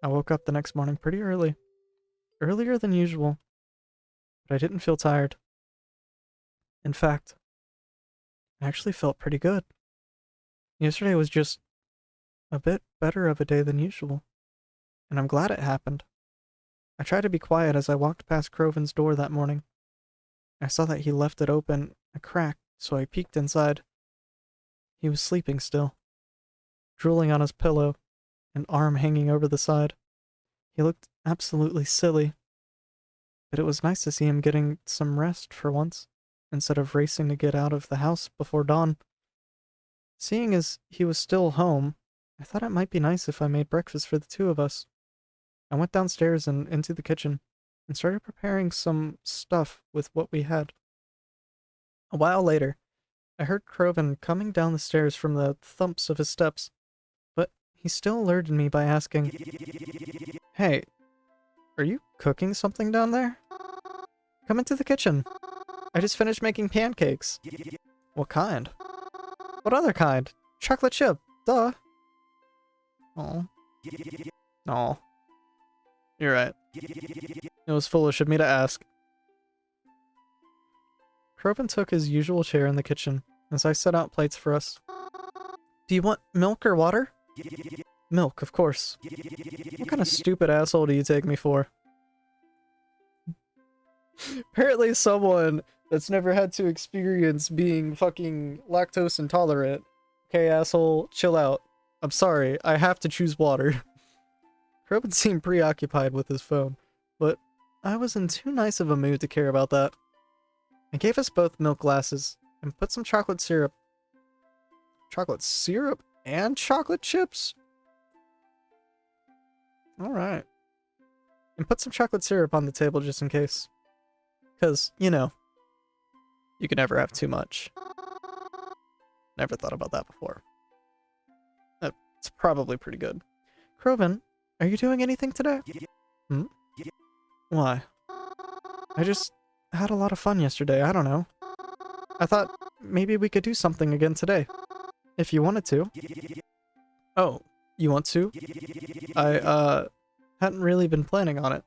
I woke up the next morning pretty early. Earlier than usual, but I didn't feel tired. In fact, I actually felt pretty good. Yesterday was just a bit better of a day than usual, and I'm glad it happened. I tried to be quiet as I walked past Croven's door that morning. I saw that he left it open a crack, so I peeked inside. He was sleeping still, drooling on his pillow, an arm hanging over the side. He looked absolutely silly, but it was nice to see him getting some rest for once, instead of racing to get out of the house before dawn. Seeing as he was still home, I thought it might be nice if I made breakfast for the two of us. I went downstairs and into the kitchen, and started preparing some stuff with what we had. A while later, I heard Croven coming down the stairs from the thumps of his steps, but he still alerted me by asking, "Hey, are you cooking something down there? Come into the kitchen. I just finished making pancakes." "What kind?" "What other kind? Chocolate chip, duh." Oh. Oh. You're right. It was foolish of me to ask. Croven took his usual chair in the kitchen as I set out plates for us. "Do you want milk or water?" "Milk, of course." "What kind of stupid asshole do you take me for?" Apparently someone that's never had to experience being fucking lactose intolerant. Okay, asshole, chill out. I'm sorry, I have to choose water. Croven seemed preoccupied with his phone, but I was in too nice of a mood to care about that. I gave us both milk glasses and put some chocolate syrup. Chocolate syrup and chocolate chips? Alright. And put some chocolate syrup on the table just in case. Because, you know, you can never have too much. Never thought about that before. It's probably pretty good. Croven, are you doing anything today? Hmm? Why? I just had a lot of fun yesterday, I don't know. I thought maybe we could do something again today. If you wanted to. Oh, you want to? I hadn't really been planning on it.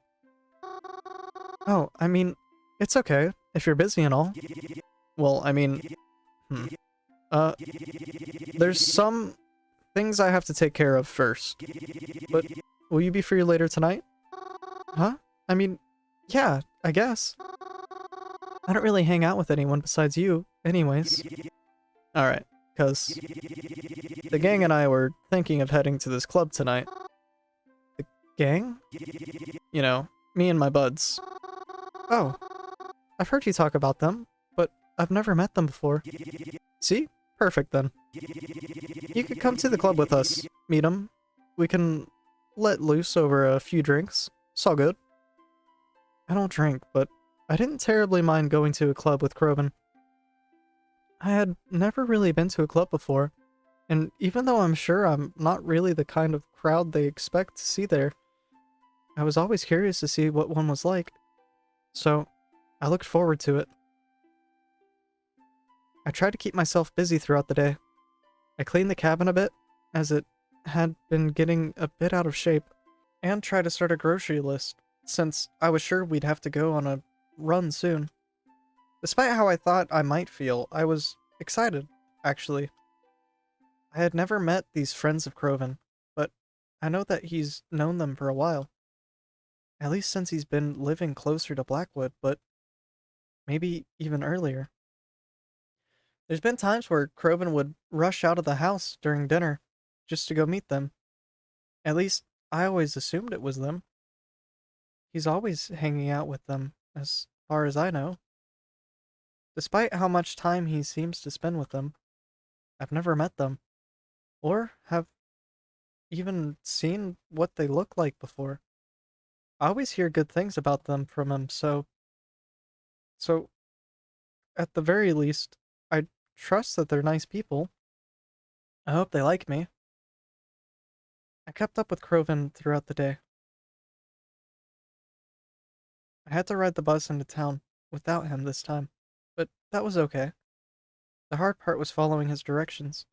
Oh, I mean, it's okay, if you're busy and all. Well, I mean, hmm. Uh, there's some things I have to take care of first. But will you be free later tonight? Huh? I mean, yeah, I guess. I don't really hang out with anyone besides you, anyways. Alright, cause the gang and I were thinking of heading to this club tonight. The gang? You know, me and my buds. Oh, I've heard you talk about them, but I've never met them before. See? Perfect then. You could come to the club with us, meet them. We can let loose over a few drinks. It's all good. I don't drink, but I didn't terribly mind going to a club with Croven. I had never really been to a club before, and even though I'm sure I'm not really the kind of crowd they expect to see there, I was always curious to see what one was like. So, I looked forward to it. I tried to keep myself busy throughout the day. I cleaned the cabin a bit, as it had been getting a bit out of shape, and tried to start a grocery list, since I was sure we'd have to go on a run soon. Despite how I thought I might feel, I was excited, actually. I had never met these friends of Croven, but I know that he's known them for a while. At least since he's been living closer to Blackwood, but maybe even earlier. There's been times where Croven would rush out of the house during dinner just to go meet them. At least, I always assumed it was them. He's always hanging out with them, as far as I know. Despite how much time he seems to spend with them, I've never met them, or have even seen what they look like before. I always hear good things about them from him, so, at the very least, I trust that they're nice people. I hope they like me. I kept up with Croven throughout the day. I had to ride the bus into town without him this time, but that was okay. The hard part was following his directions.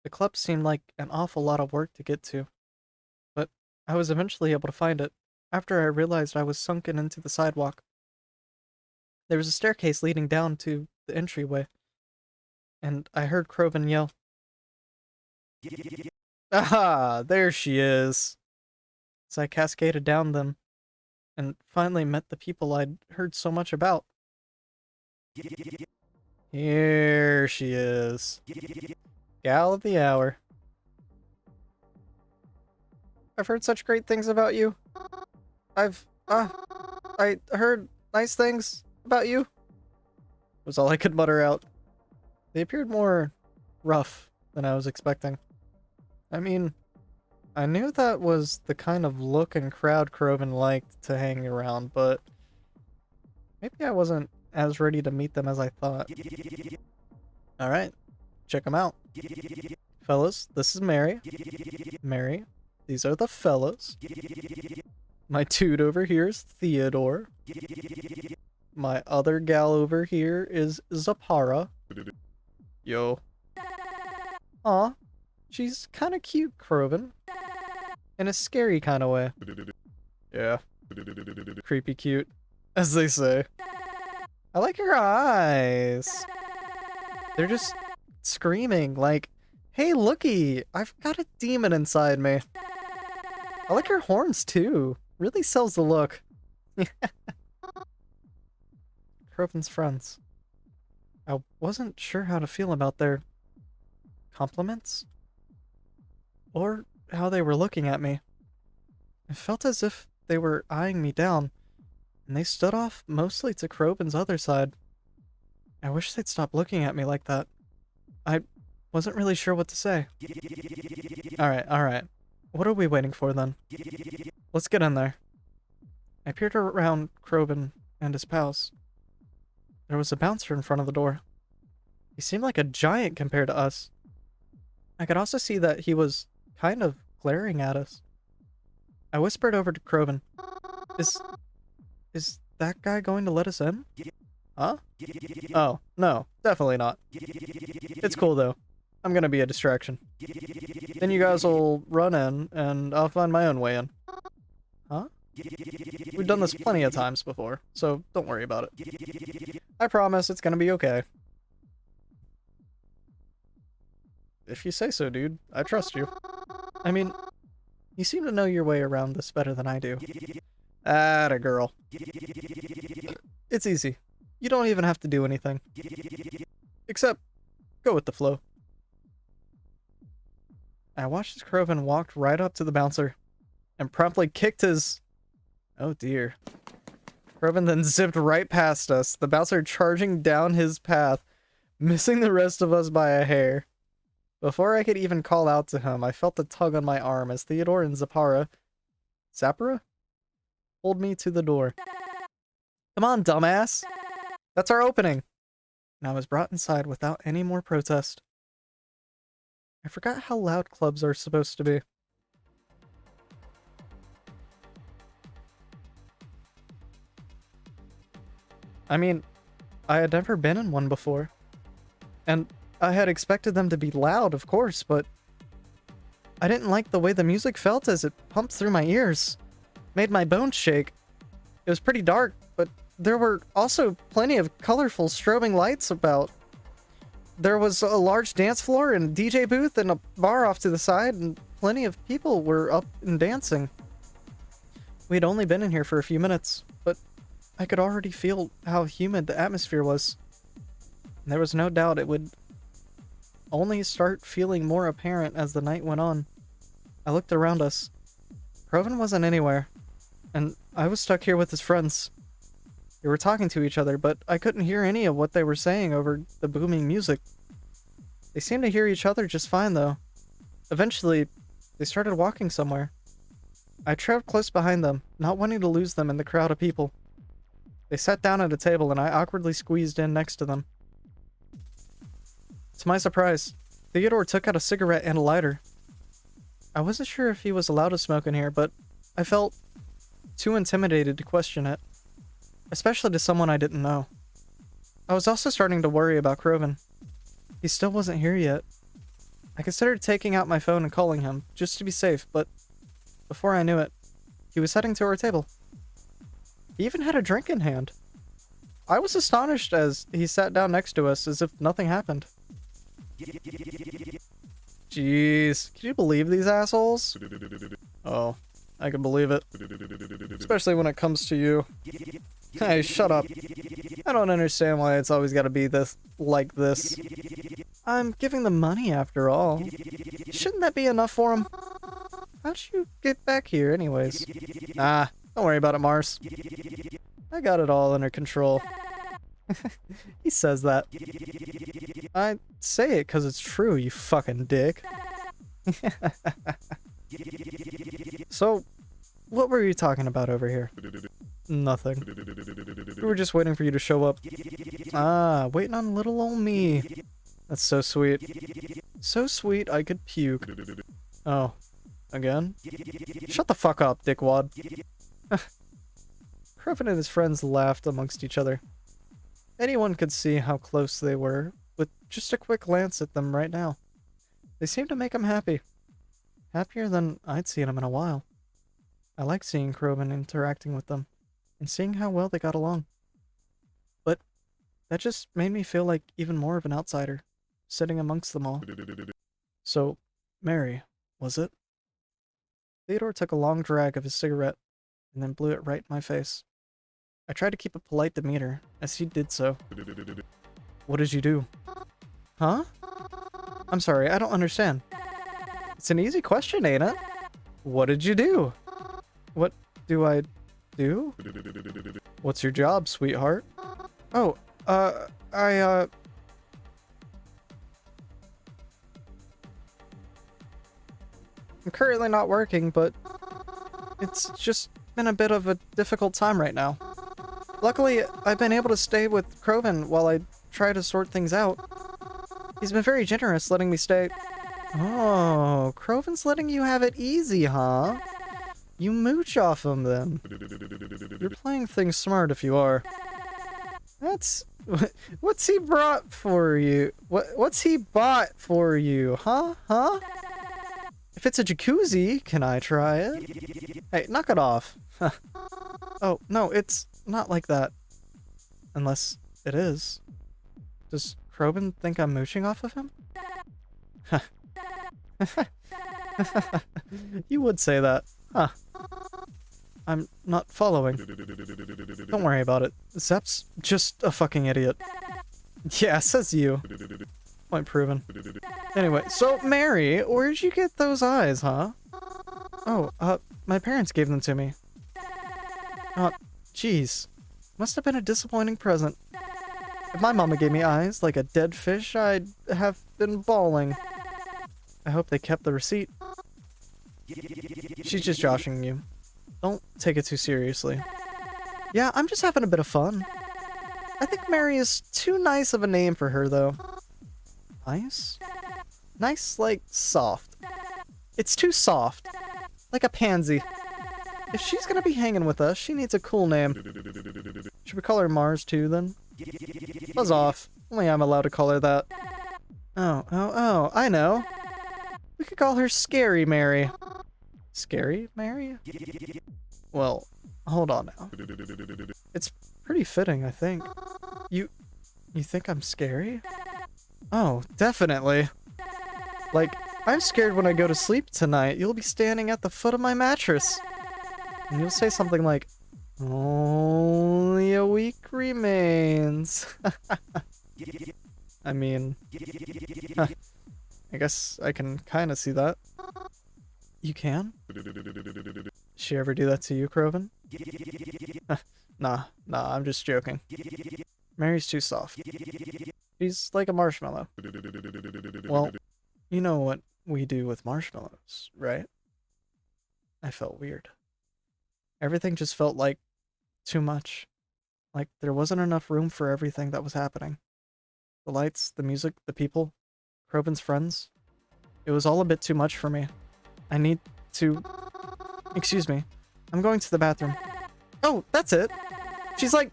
The club seemed like an awful lot of work to get to, but I was eventually able to find it, after I realized I was sunken into the sidewalk. There was a staircase leading down to the entryway, and I heard Croven yell, "Aha! There she is!" As I cascaded down them, and finally met the people I'd heard so much about. Here she is. Gal of the hour. I've heard such great things about you. I heard nice things about you, was all I could mutter out. They appeared more rough than I was expecting. I mean, I knew that was the kind of look and crowd Croven liked to hang around, but maybe I wasn't as ready to meet them as I thought. Alright, check them out. Fellas, this is Mary. Mary, these are the fellas. My dude over here is Theodore. My other gal over here is Zapara. Yo. Aw, she's kinda cute, Croven. In a scary kind of way. Yeah. Creepy cute, as they say. I like her eyes. They're just screaming like, hey, looky, I've got a demon inside me. I like her horns too. Really sells the look. Croven's friends. I wasn't sure how to feel about their compliments, or how they were looking at me. It felt as if they were eyeing me down, and they stood off mostly to Croven's other side. I wish they'd stop looking at me like that. I wasn't really sure what to say. Alright. What are we waiting for then? Let's get in there. I peered around Croven and his pals. There was a bouncer in front of the door. He seemed like a giant compared to us. I could also see that he was kind of glaring at us. I whispered over to Croven. Is that guy going to let us in? Huh? Oh, no, definitely not. It's cool though. I'm gonna be a distraction. Then you guys will run in, and I'll find my own way in. Huh? We've done this plenty of times before, so don't worry about it. I promise it's gonna be okay. If you say so, dude. I trust you. I mean, you seem to know your way around this better than I do. Atta girl. It's easy. You don't even have to do anything. Except, go with the flow. I watched as Croven walked right up to the bouncer and promptly kicked his... Oh dear. Croven then zipped right past us, the bouncer charging down his path, missing the rest of us by a hair. Before I could even call out to him, I felt a tug on my arm as Theodore and Zapara pulled me to the door. Come on, dumbass! That's our opening! And I was brought inside without any more protest. I forgot how loud clubs are supposed to be. I mean, I had never been in one before. And I had expected them to be loud, of course, but I didn't like the way the music felt as it pumped through my ears. Made my bones shake. It was pretty dark, but there were also plenty of colorful strobing lights about. There was a large dance floor and DJ booth and a bar off to the side, and plenty of people were up and dancing. We'd only been in here for a few minutes, but I could already feel how humid the atmosphere was. And there was no doubt it would only start feeling more apparent as the night went on. I looked around us. Croven wasn't anywhere, and I was stuck here with his friends. They were talking to each other, but I couldn't hear any of what they were saying over the booming music. They seemed to hear each other just fine, though. Eventually, they started walking somewhere. I trailed close behind them, not wanting to lose them in the crowd of people. They sat down at a table, and I awkwardly squeezed in next to them. To my surprise, Theodore took out a cigarette and a lighter. I wasn't sure if he was allowed to smoke in here, but I felt too intimidated to question it, especially to someone I didn't know. I was also starting to worry about Croven. He still wasn't here yet. I considered taking out my phone and calling him, just to be safe, but before I knew it, he was heading to our table. He even had a drink in hand. I was astonished as he sat down next to us as if nothing happened. Jeez, can you believe these assholes? Oh, I can believe it. Especially when it comes to you. Hey, shut up. I don't understand why it's always gotta be like this. I'm giving them money after all. Shouldn't that be enough for them? How'd you get back here anyways? Ah, don't worry about it, Mars. I got it all under control. He says that. I say it because it's true, you fucking dick. So, what were you talking about over here? Nothing. We were just waiting for you to show up. Ah, waiting on little old me. That's so sweet. So sweet I could puke. Oh, again? Shut the fuck up, dickwad. Crevin and his friends laughed amongst each other. Anyone could see how close they were with just a quick glance at them right now. They seemed to make him happy. Happier than I'd seen him in a while. I liked seeing Crevin interacting with them and seeing how well they got along. But that just made me feel like even more of an outsider, sitting amongst them all. So, Mary, was it? Theodore took a long drag of his cigarette and then blew it right in my face. I tried to keep a polite demeanor as he did so. What did you do? Huh? I'm sorry, I don't understand. It's an easy question, ain't it? What did you do? What do I do? What's your job, sweetheart? Oh, I'm currently not working, but it's just been a bit of a difficult time right now. Luckily, I've been able to stay with Crevin while I try to sort things out. He's been very generous letting me stay. Oh, Croven's letting you have it easy, huh? You mooch off him then. You're playing things smart if you are. That's... What's he brought for you? What's he bought for you, huh? Huh? If it's a jacuzzi, can I try it? Hey, knock it off. Oh, no, it's not like that. Unless it is. Does Crobin think I'm mooching off of him? You would say that. Huh. I'm not following. Don't worry about it. Zep's just a fucking idiot. Yeah, says you. Point proven. Anyway, so Mary, where'd you get those eyes, huh? Oh, my parents gave them to me. Jeez. Must have been a disappointing present. If my mama gave me eyes like a dead fish, I'd have been bawling. I hope they kept the receipt. She's just joshing you. Don't take it too seriously. Yeah, I'm just having a bit of fun. I think Mary is too nice of a name for her, though. Nice? Nice, like, soft. It's too soft. Like a pansy. If she's gonna be hanging with us, she needs a cool name. Should we call her Mars, too, then? Buzz off. Only I'm allowed to call her that. Oh, I know. We could call her Scary Mary. Scary Mary? Well, hold on now. It's pretty fitting, I think. You think I'm scary? Oh, definitely. Like, I'm scared when I go to sleep tonight. You'll be standing at the foot of my mattress. And you'll say something like, only a week remains. I mean, I guess I can kind of see that. You can? She ever do that to you, Crevin? Nah, I'm just joking. Mary's too soft. She's like a marshmallow. Well, you know what we do with marshmallows, right? I felt weird. Everything just felt like too much. Like there wasn't enough room for everything that was happening. The lights, the music, the people, Crovin's friends. It was all a bit too much for me. I need to... Excuse me. I'm going to the bathroom. Oh, that's it. She's like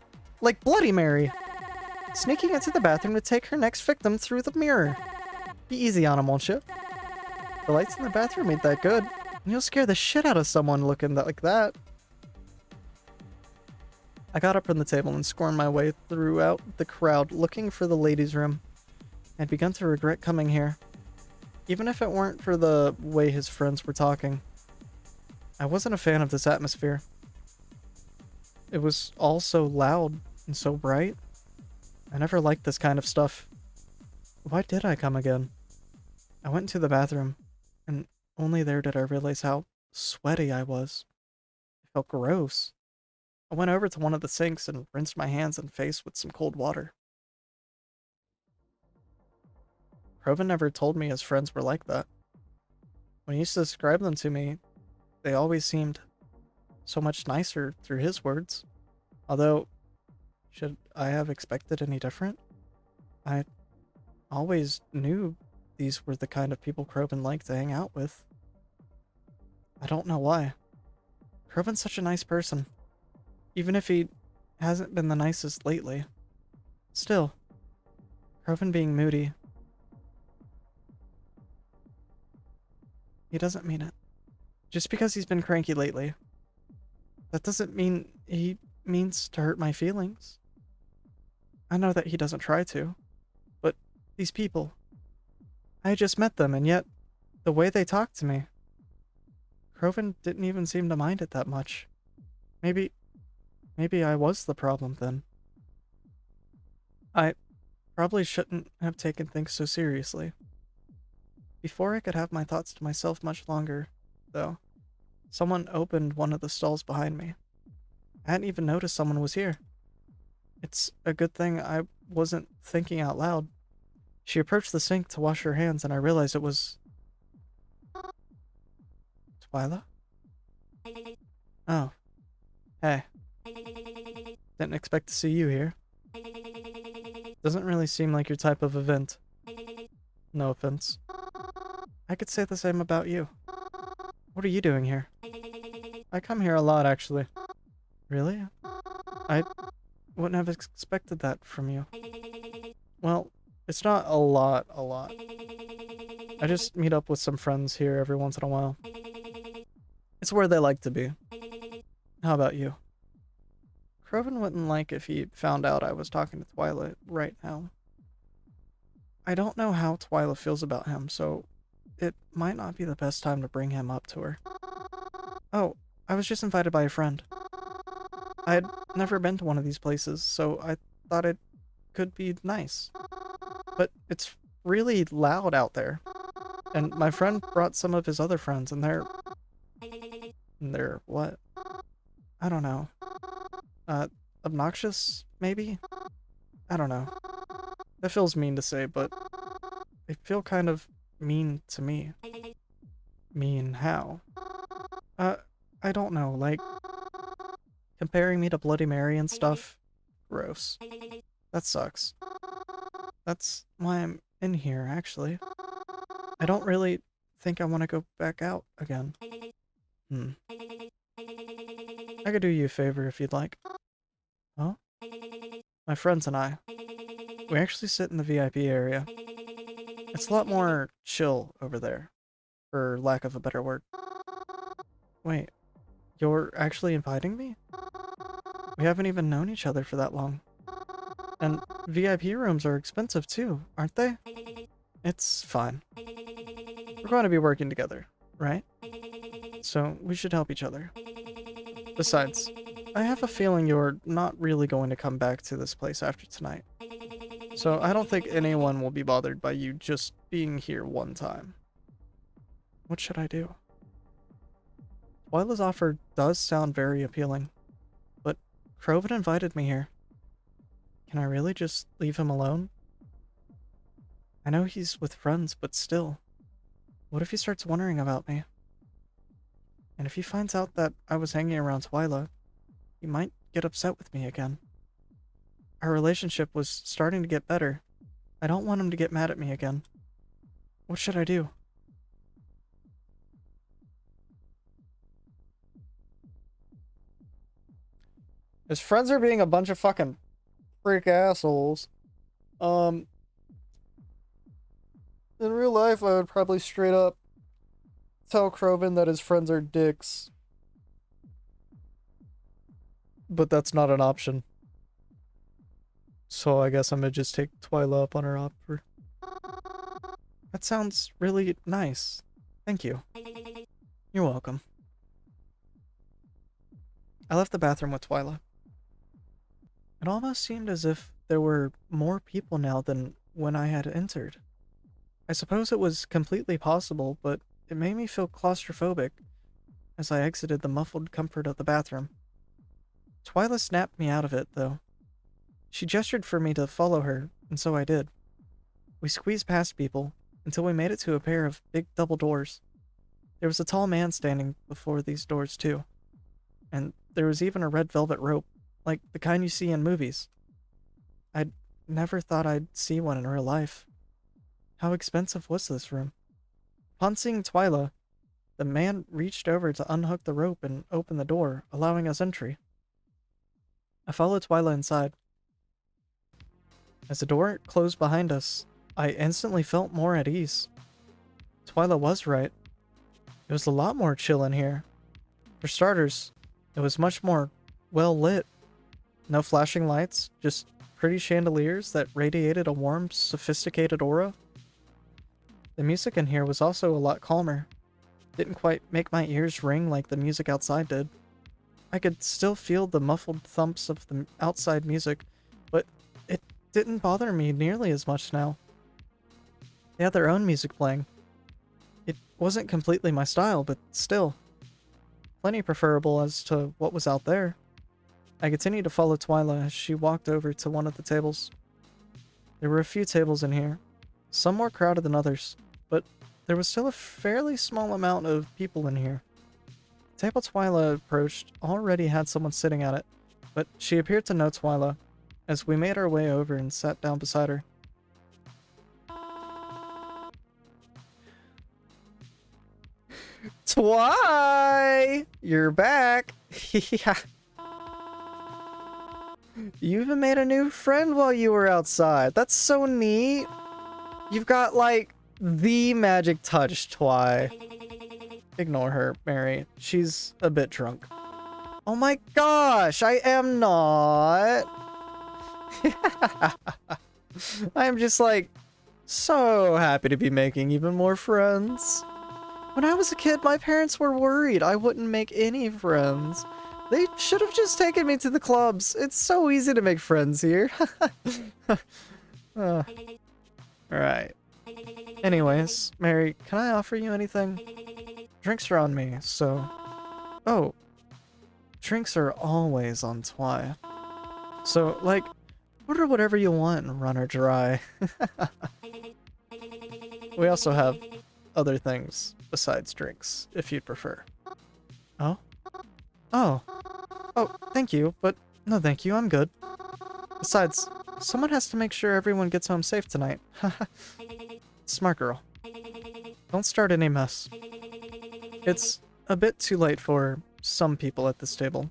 Bloody Mary. Sneaking into the bathroom to take her next victim through the mirror. Be easy on him, won't you? The lights in the bathroom ain't that good. You'll scare the shit out of someone looking like that. I got up from the table and squirmed my way throughout the crowd looking for the ladies' room. I'd begun to regret coming here, even if it weren't for the way his friends were talking. I wasn't a fan of this atmosphere. It was all so loud and so bright. I never liked this kind of stuff. Why did I come again? I went into the bathroom, and only there did I realize how sweaty I was. It felt gross. I went over to one of the sinks and rinsed my hands and face with some cold water. Proven never told me his friends were like that. When he used to describe them to me, they always seemed so much nicer through his words. Although, should I have expected any different? I always knew these were the kind of people Crobin liked to hang out with. I don't know why. Crobin's such a nice person. Even if he hasn't been the nicest lately. Still, Crobin being moody. He doesn't mean it. Just because he's been cranky lately, that doesn't mean he means to hurt my feelings. I know that he doesn't try to, but these people, I had just met them, and yet, the way they talked to me, Crobin didn't even seem to mind it that much. Maybe I was the problem then. I probably shouldn't have taken things so seriously. Before I could have my thoughts to myself much longer, though, someone opened one of the stalls behind me. I hadn't even noticed someone was here. It's a good thing I wasn't thinking out loud. She approached the sink to wash her hands, and I realized it was... Twyla? Oh. Hey. Didn't expect to see you here. Doesn't really seem like your type of event. No offense. I could say the same about you. What are you doing here? I come here a lot, actually. Really? I wouldn't have expected that from you. Well, it's not a lot. I just meet up with some friends here every once in a while. It's where they like to be. How about you? Crobin wouldn't like if he found out I was talking to Twyla right now. I don't know how Twyla feels about him, so it might not be the best time to bring him up to her. Oh, I was just invited by a friend. I had never been to one of these places, so I thought it could be nice. But it's really loud out there. And my friend brought some of his other friends, and they're what? I don't know. Obnoxious, maybe? I don't know. That feels mean to say, but they feel kind of mean to me. Mean how? I don't know, like, comparing me to Bloody Mary and stuff? Gross. That sucks. That's why I'm in here, actually. I don't really think I want to go back out again. I could do you a favor if you'd like. Huh? My friends and I, we actually sit in the VIP area. It's a lot more chill over there, for lack of a better word. Wait, you're actually inviting me? We haven't even known each other for that long. And VIP rooms are expensive too, aren't they? It's fine. We're going to be working together, right? So we should help each other. Besides, I have a feeling you're not really going to come back to this place after tonight. So I don't think anyone will be bothered by you just being here one time. What should I do? Twyla's offer does sound very appealing, but Crobin invited me here. Can I really just leave him alone? I know he's with friends, but still. What if he starts wondering about me? And if he finds out that I was hanging around Twyla, he might get upset with me again. Our relationship was starting to get better. I don't want him to get mad at me again. What should I do? His friends are being a bunch of fucking freak assholes. In real life, I would probably straight up tell Crovin that his friends are dicks. But that's not an option. So I guess I'm gonna just take Twyla up on her offer. That sounds really nice. Thank you. You're welcome. I left the bathroom with Twyla. It almost seemed as if there were more people now than when I had entered. I suppose it was completely possible, but it made me feel claustrophobic as I exited the muffled comfort of the bathroom. Twyla snapped me out of it, though. She gestured for me to follow her, and so I did. We squeezed past people until we made it to a pair of big double doors. There was a tall man standing before these doors, too. And there was even a red velvet rope, like the kind you see in movies. I'd never thought I'd see one in real life. How expensive was this room? Upon seeing Twyla, the man reached over to unhook the rope and open the door, allowing us entry. I followed Twyla inside. As the door closed behind us, I instantly felt more at ease. Twyla was right. It was a lot more chill in here. For starters, it was much more well lit. No flashing lights, just pretty chandeliers that radiated a warm, sophisticated aura. The music in here was also a lot calmer. Didn't quite make my ears ring like the music outside did. I could still feel the muffled thumps of the outside music, but it didn't bother me nearly as much now. They had their own music playing. It wasn't completely my style, but still. Plenty preferable as to what was out there. I continued to follow Twyla as she walked over to one of the tables. There were a few tables in here, some more crowded than others, but there was still a fairly small amount of people in here. The table Twyla approached already had someone sitting at it, but she appeared to know Twyla, as we made our way over and sat down beside her. Twy! You're back! Yeah. You even made a new friend while you were outside. That's so neat. You've got, like, the magic touch, Twy. Ignore her, Mary. She's a bit drunk. Oh my gosh, I am not. I am just, like, so happy to be making even more friends. When I was a kid, my parents were worried I wouldn't make any friends. They should have just taken me to the clubs. It's so easy to make friends here. Alright. Anyways, Mary, can I offer you anything? Drinks are on me, so... Oh. Drinks are always on Twy. So, like, order whatever you want and run her dry. We also have other things besides drinks, if you'd prefer. Oh? Oh. Oh, thank you, but no thank you, I'm good. Besides, someone has to make sure everyone gets home safe tonight. Smart girl. Don't start any mess. It's a bit too late for some people at this table.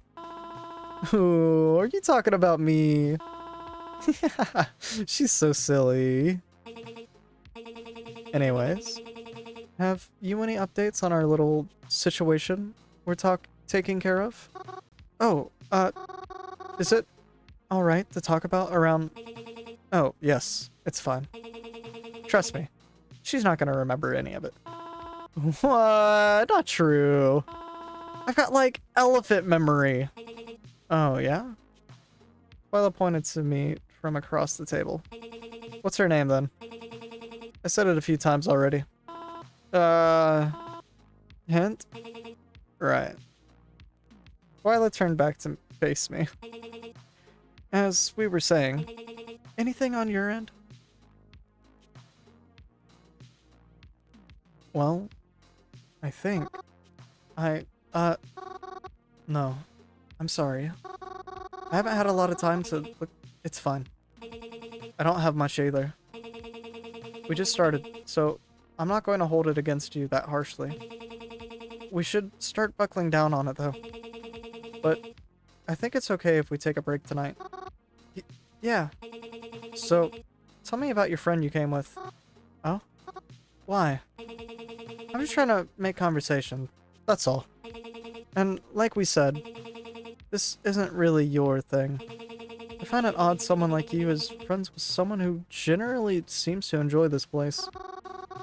Ooh, are you talking about me? She's so silly. Anyways, have you any updates on our little situation we're taking care of? Oh, is it alright to talk about around... Oh, yes, it's fine. Trust me, she's not gonna remember any of it. What? Not true. I've got, like, elephant memory. Oh, yeah? Twyla pointed to me from across the table. What's her name, then? I said it a few times already. Hint? Right. Twyla turned back to face me. As we were saying, anything on your end? Well, I think... No. I'm sorry. I haven't had a lot of time to look... It's fine. I don't have much either. We just started, so I'm not going to hold it against you that harshly. We should start buckling down on it, though. But I think it's okay if we take a break tonight. Yeah. So, tell me about your friend you came with. Oh? Why? I'm just trying to make conversation. That's all. And like we said, this isn't really your thing. I find it odd someone like you is friends with someone who generally seems to enjoy this place.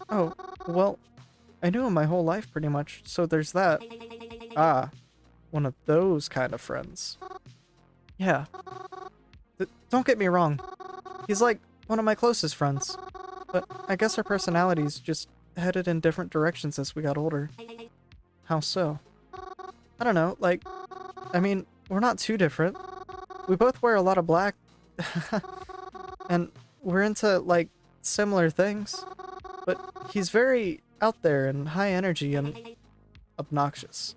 Oh, well, I knew him my whole life pretty much, so there's that. Ah, one of those kind of friends. Yeah. Don't get me wrong. He's like one of my closest friends. But I guess our personalities just headed in different directions as we got older. How so? I don't know, like, I mean, we're not too different. We both wear a lot of black. And we're into, like, similar things. But he's very out there and high energy and obnoxious.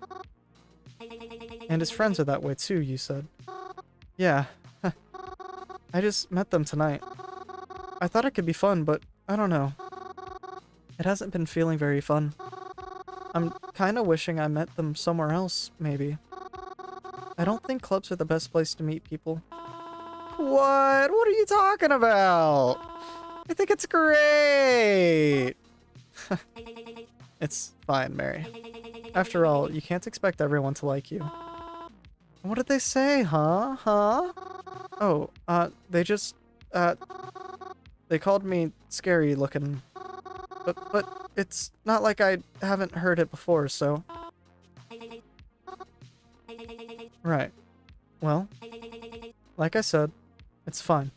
And his friends are that way too, you said. Yeah. I just met them tonight. I thought it could be fun, but I don't know. It hasn't been feeling very fun. I'm kinda wishing I met them somewhere else, maybe. I don't think clubs are the best place to meet people. What? What are you talking about? I think it's great! It's fine, Mary. After all, you can't expect everyone to like you. What did they say, huh? Huh? Oh, they just, they called me scary looking. But it's not like I haven't heard it before, so... Right. Well, like I said, it's fine.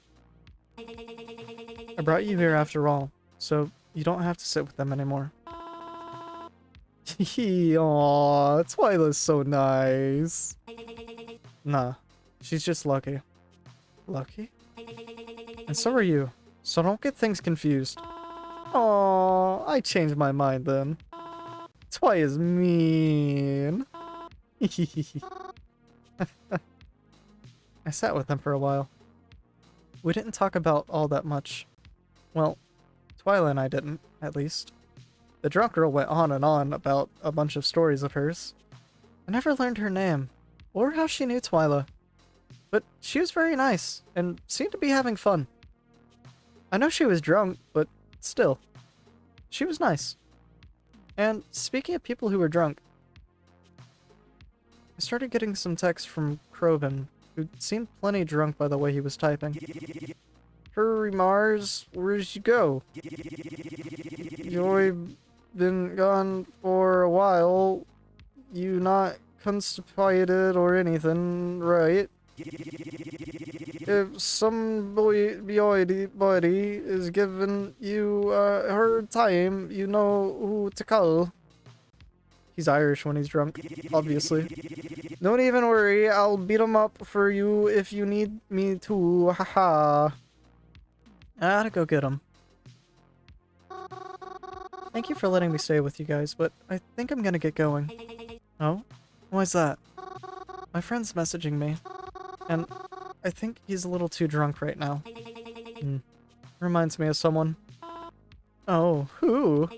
I brought you here after all, so you don't have to sit with them anymore. Aww, Twyla's so nice. Nah, she's just lucky. Lucky? And so are you, so don't get things confused. Aww, I changed my mind then. Twy is mean. I sat with them for a while. We didn't talk about all that much. Well, Twyla and I didn't, at least. The drunk girl went on and on about a bunch of stories of hers. I never learned her name, or how she knew Twyla. But she was very nice, and seemed to be having fun. I know she was drunk, but still. She was nice. And speaking of people who were drunk, I started getting some texts from Kroven, who seemed plenty drunk by the way he was typing. Hurry, Mars, where'd you go? You've been gone for a while. You not constipated or anything, right? If somebody is giving you a hard time, you know who to call. He's Irish when he's drunk, obviously. Don't even worry, I'll beat him up for you if you need me to, haha. I gotta go get him. Thank you for letting me stay with you guys, but I think I'm gonna get going. Oh? Why's that? My friend's messaging me, and I think he's a little too drunk right now. Reminds me of someone. Oh, who?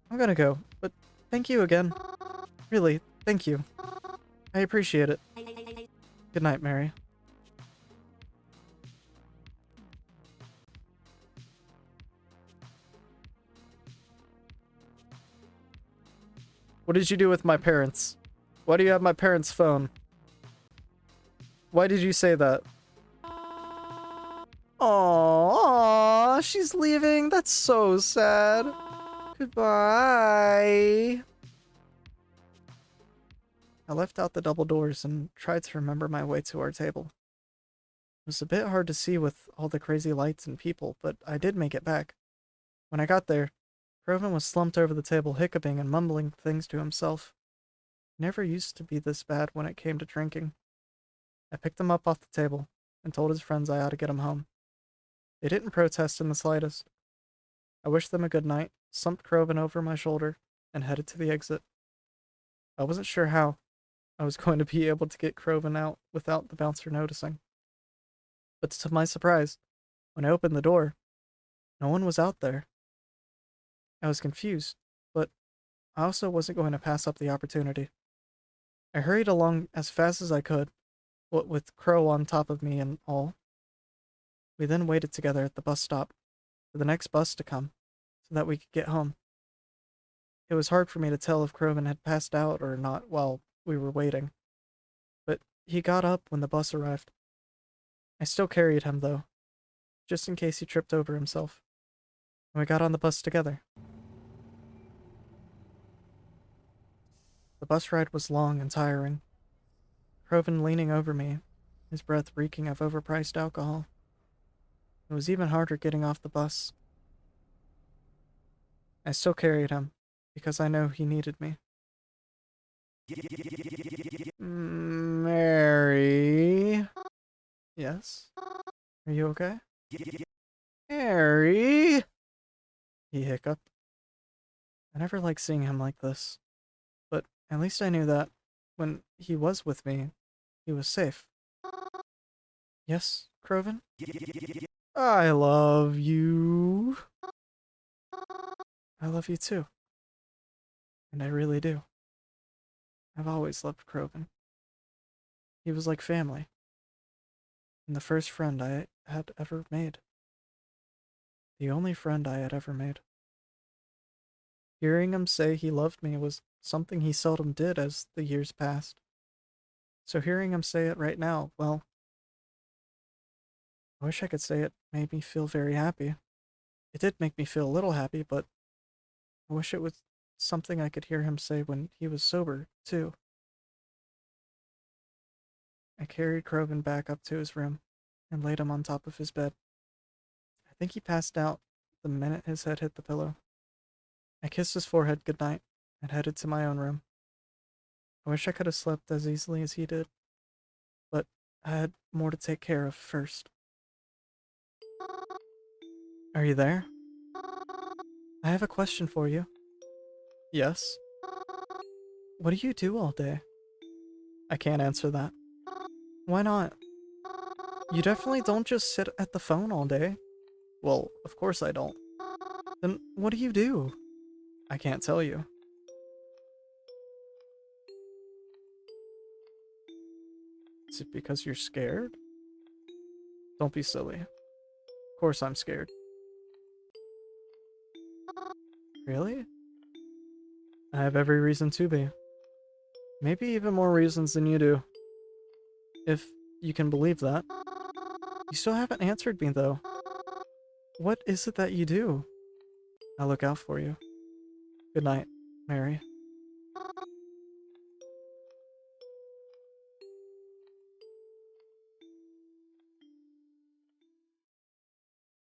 I'm gonna go, but thank you again. Really, thank you. I appreciate it. Good night, Mary. What did you do with my parents? Why do you have my parents' phone? Why did you say that? Aww, she's leaving. That's so sad. Goodbye. I left out the double doors and tried to remember my way to our table. It was a bit hard to see with all the crazy lights and people, but I did make it back. When I got there, Kroven was slumped over the table, hiccuping and mumbling things to himself. He never used to be this bad when it came to drinking. I picked him up off the table and told his friends I ought to get him home. They didn't protest in the slightest. I wished them a good night, slumped Kroven over my shoulder, and headed to the exit. I wasn't sure how I was going to be able to get Kroven out without the bouncer noticing. But to my surprise, when I opened the door, no one was out there. I was confused, but I also wasn't going to pass up the opportunity. I hurried along as fast as I could, what with Crow on top of me and all. We then waited together at the bus stop for the next bus to come so that we could get home. It was hard for me to tell if Croven had passed out or not while we were waiting, but he got up when the bus arrived. I still carried him, though, just in case he tripped over himself, and we got on the bus together. The bus ride was long and tiring. Croven leaning over me, his breath reeking of overpriced alcohol. It was even harder getting off the bus. I still carried him, because I know he needed me. Mary? Yes? Are you okay? Mary? He hiccuped. I never liked seeing him like this, but at least I knew that when he was with me, he was safe. Yes, Croven? I love you. I love you too. And I really do. I've always loved Croven. He was like family, and the first friend I had ever made. The only friend I had ever made. Hearing him say he loved me was something he seldom did as the years passed. So hearing him say it right now, well, I wish I could say it made me feel very happy. It did make me feel a little happy, but I wish it was something I could hear him say when he was sober, too. I carried Croven back up to his room and laid him on top of his bed. I think he passed out the minute his head hit the pillow. I kissed his forehead goodnight and headed to my own room. I wish I could have slept as easily as he did, but I had more to take care of first. Are you there? I have a question for you. Yes? What do you do all day? I can't answer that. Why not? You definitely don't just sit at the phone all day. Well, of course I don't. Then what do you do? I can't tell you. Is it because you're scared? Don't be silly. Of course I'm scared. Really? I have every reason to be. Maybe even more reasons than you do. If you can believe that. You still haven't answered me, though. What is it that you do? I'll look out for you. Good night, Mary.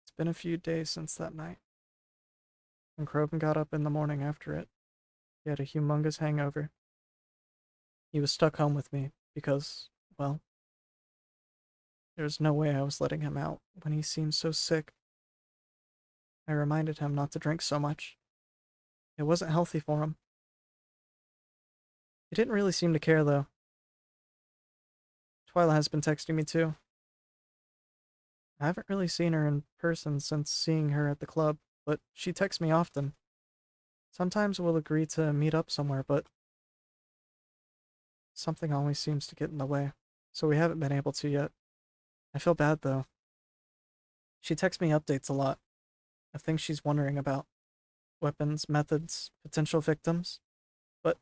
It's been a few days since that night. When Croven got up in the morning after it, he had a humongous hangover. He was stuck home with me because, well, there was no way I was letting him out when he seemed so sick. I reminded him not to drink so much. It wasn't healthy for him. He didn't really seem to care, though. Twyla has been texting me, too. I haven't really seen her in person since seeing her at the club, but she texts me often. Sometimes we'll agree to meet up somewhere, but something always seems to get in the way, so we haven't been able to yet. I feel bad, though. She texts me updates a lot of things she's wondering about. Weapons, methods, potential victims. But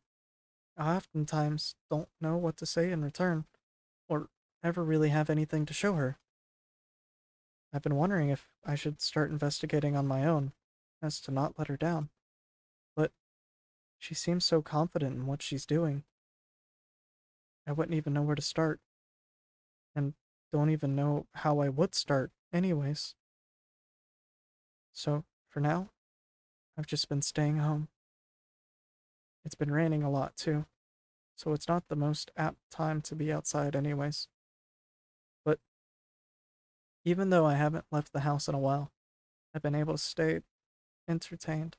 I oftentimes don't know what to say in return, or ever really have anything to show her. I've been wondering if I should start investigating on my own, as to not let her down. But she seems so confident in what she's doing. I wouldn't even know where to start. And don't even know how I would start, anyways. So, for now, I've just been staying home. It's been raining a lot, too, so it's not the most apt time to be outside anyways. But even though I haven't left the house in a while, I've been able to stay entertained